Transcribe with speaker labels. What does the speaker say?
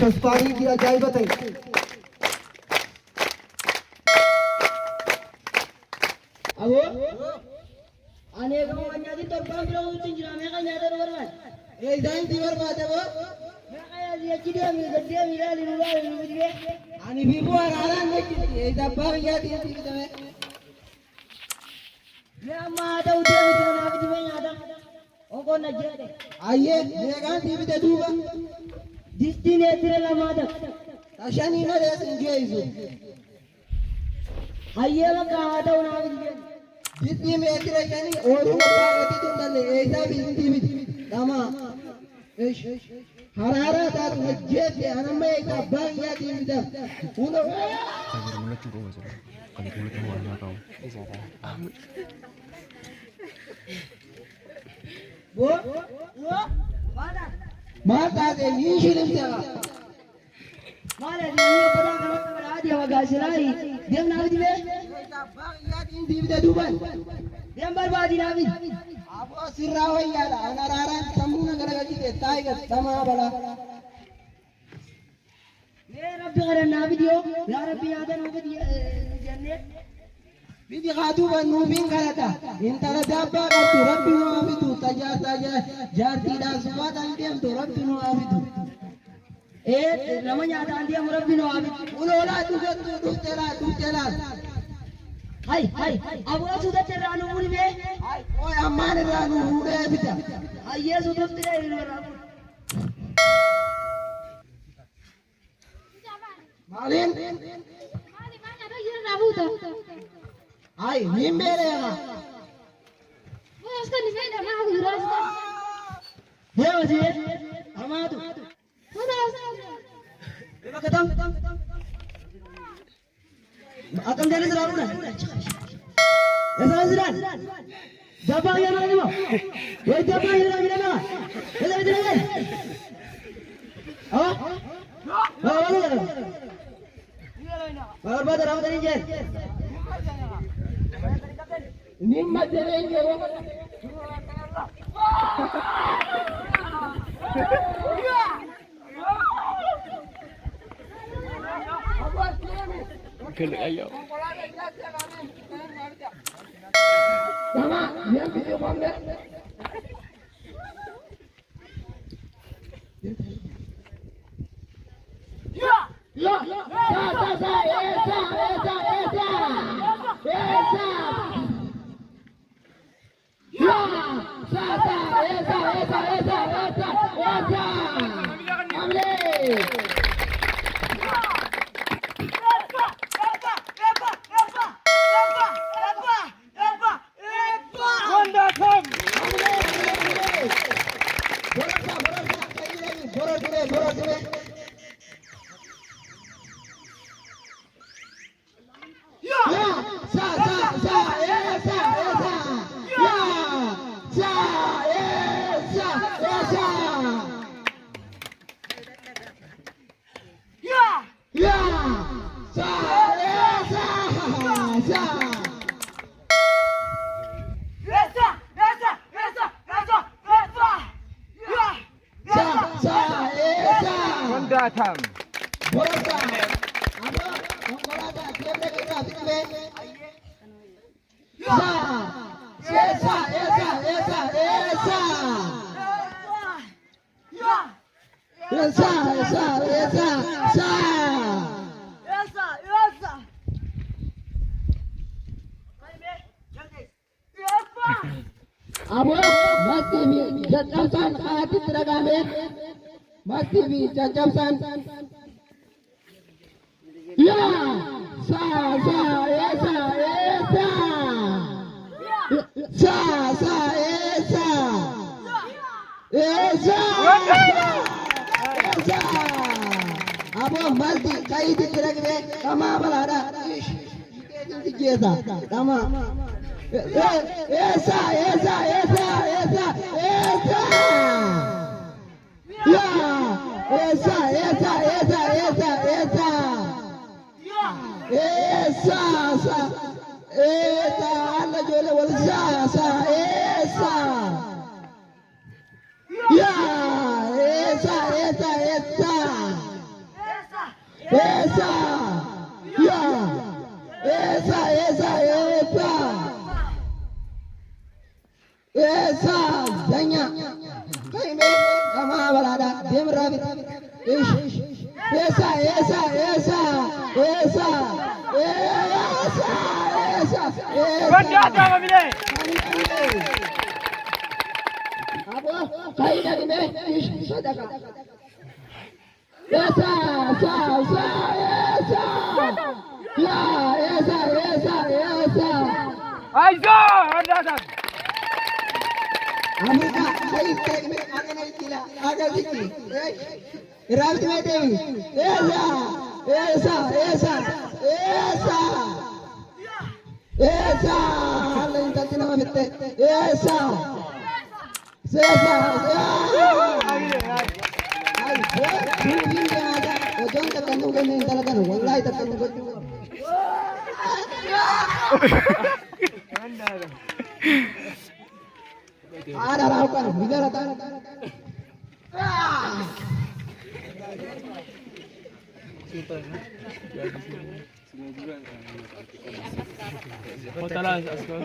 Speaker 1: तस्पारी की अजाइबत है।
Speaker 2: Abo, ane kamu kanyadi torbang bilang ucin jira, mereka nyadar berman.
Speaker 1: जाइन दीवार बात है वो
Speaker 2: Mereka ya dia cidia mila liru dia.
Speaker 1: आणि भी वो आराम में की एक डब्बा या दिया थी तुम्हें
Speaker 2: Ya amma ada udia itu na itu banyak ada. Ongko na jere.
Speaker 1: आइए लेगा टीवी दे दूंगा
Speaker 2: Disti ne tire la mada.
Speaker 1: ताशानी ना दे संजय इसे
Speaker 2: Ayye la ka ada una itu.
Speaker 1: जितनी में तेरे जानी और वो पागल तुम ना ले ऐसा भी टीवी दामा हरारा दार मज्जे के अनमे एक डब्बा या टीवी दे उन्हों
Speaker 2: Wo? Mana?
Speaker 1: माता दे नीशिल से
Speaker 2: Mana dia ni pada kalau dia bagasi lagi. Dia na itu.
Speaker 1: डब्बा या टीवी दे दूंगा
Speaker 2: Dia berbadi nabi.
Speaker 1: अब सिर्राव यार अनारारा समूह नगर की देता है तमा बड़ा
Speaker 2: Ya Rabbi gara nabi dia. Ya Rabbi ada nabi dia jannah.
Speaker 1: बिदी खातू बनूबिंग करता इन तरह दाबा का तुरंत बिनो अभी तू तजा जाती दास बात आंटी हम तुरंत बिनो अभी तू
Speaker 2: Namanya ada dia murabbi no abi.
Speaker 1: उन्होंने तू तेरा
Speaker 2: Hai. Abu sudah teranu muri be.
Speaker 1: ओए हमारे रानू उड़े अभी तक
Speaker 2: Ayye sudah teranu.
Speaker 1: मालिन आई निम्बेरे यहाँ
Speaker 2: Dia masih. Amadu. Beba ketam. Akan jadi serabu kan? Ya salah siran. Jabang yang mana mau? Ya jabang yang mana mana? Ya betul kan? Oh? Oh, betul. Baru baru ramu tadi jen.
Speaker 1: निम्मा तेरेंगे वो
Speaker 3: Kena ayo.
Speaker 1: sama dia video mana ya sa
Speaker 3: Datang.
Speaker 1: Borosa, apa? Mengkolada, dia mereka grafik be. Esa. Abo, mesti bi jajamsan hati teragame. Mesti bi jajamsan. Ya, Abo mesti kai teragame. Kama balada. Esa, kama. Esa. Esa. Ya. Esa. Esa. Zanya. Kaime. Kama balada. Dem rabit. Ish. Esa.
Speaker 3: Guarda, Mile!
Speaker 1: Apa? Kaida ini. Ish. Sadaka. Esa. Ya. Esa.
Speaker 3: Aizo! Anda!
Speaker 1: Amerika, kaime. Agak gila. Agak gila. Rabit में देवी. Esa. Allah inta tina ma fitte. Esa. Ay, bin ada. Ojon tak kandu kan inta lagan. Wallahi tak kandu kan. Ada raukan. Bicara tak.
Speaker 3: Hotel asko.